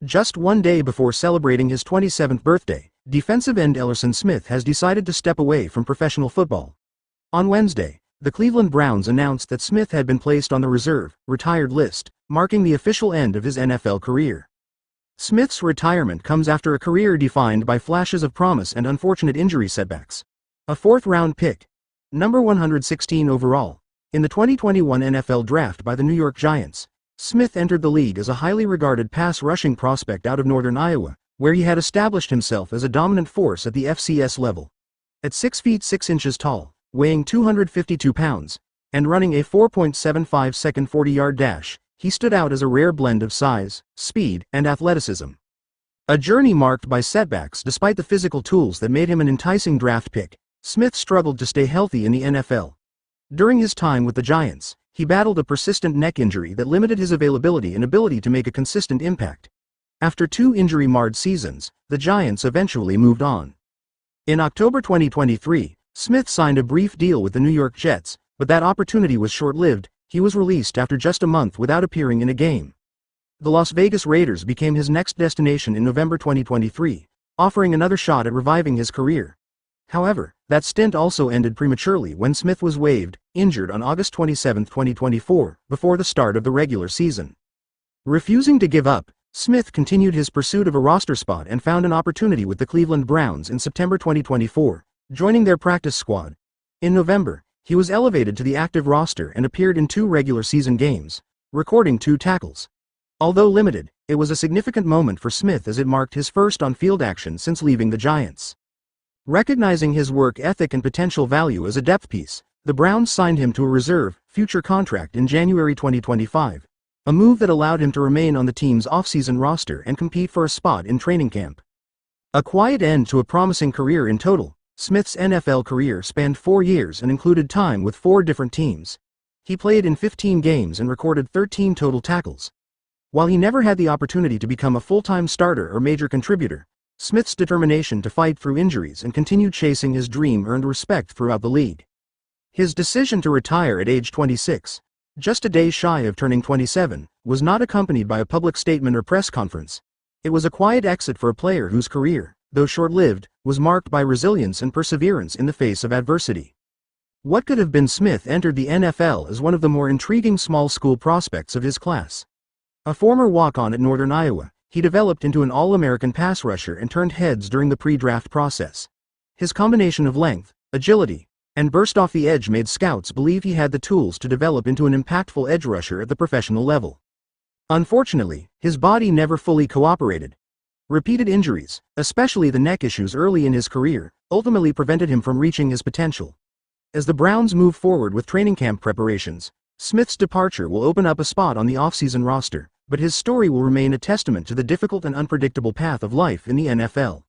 Just one day before celebrating his 27th birthday, defensive end Elerson Smith has decided to step away from professional football. On Wednesday, the Cleveland Browns announced that Smith had been placed on the reserve, retired list, marking the official end of his NFL career. Smith's retirement comes after a career defined by flashes of promise and unfortunate injury setbacks. A fourth-round pick, number 116 overall, in the 2021 NFL Draft by the New York Giants, Smith entered the league as a highly regarded pass-rushing prospect out of northern Iowa, where he had established himself as a dominant force at the FCS level. At 6 feet 6 inches tall, weighing 252 pounds, and running a 4.75-second 40-yard dash, he stood out as a rare blend of size, speed, and athleticism. A journey marked by setbacks despite the physical tools that made him an enticing draft pick, Smith struggled to stay healthy in the NFL. During his time with the Giants, he battled a persistent neck injury that limited his availability and ability to make a consistent impact. After 2 injury-marred seasons, the Giants eventually moved on. In October 2023, Smith signed a brief deal with the New York Jets, but that opportunity was short-lived. He was released after just a month without appearing in a game. The Las Vegas Raiders became his next destination in November 2023, offering another shot at reviving his career. However, that stint also ended prematurely when Smith was waived, injured on August 27, 2024, before the start of the regular season. Refusing to give up, Smith continued his pursuit of a roster spot and found an opportunity with the Cleveland Browns in September 2024, joining their practice squad. In November, he was elevated to the active roster and appeared in 2 regular season games, recording 2 tackles. Although limited, it was a significant moment for Smith as it marked his first on-field action since leaving the Giants. Recognizing his work ethic and potential value as a depth piece, the Browns signed him to a reserve, future contract in January 2025, a move that allowed him to remain on the team's offseason roster and compete for a spot in training camp. A quiet end to a promising career in total. Smith's NFL career spanned 4 years and included time with 4 different teams. He played in 15 games and recorded 13 total tackles. While he never had the opportunity to become a full-time starter or major contributor, Smith's determination to fight through injuries and continue chasing his dream earned respect throughout the league. His decision to retire at age 26, just a day shy of turning 27, was not accompanied by a public statement or press conference. It was a quiet exit for a player whose career, though short-lived, was marked by resilience and perseverance in the face of adversity. What could have been? Smith entered the NFL as one of the more intriguing small-school prospects of his class. A former walk-on at northern Iowa, he developed into an All-American pass rusher and turned heads during the pre-draft process. His combination of length, agility, and burst off the edge made scouts believe he had the tools to develop into an impactful edge rusher at the professional level. Unfortunately, his body never fully cooperated. Repeated injuries, especially the neck issues early in his career, ultimately prevented him from reaching his potential. As the Browns move forward with training camp preparations, Smith's departure will open up a spot on the offseason roster, but his story will remain a testament to the difficult and unpredictable path of life in the NFL.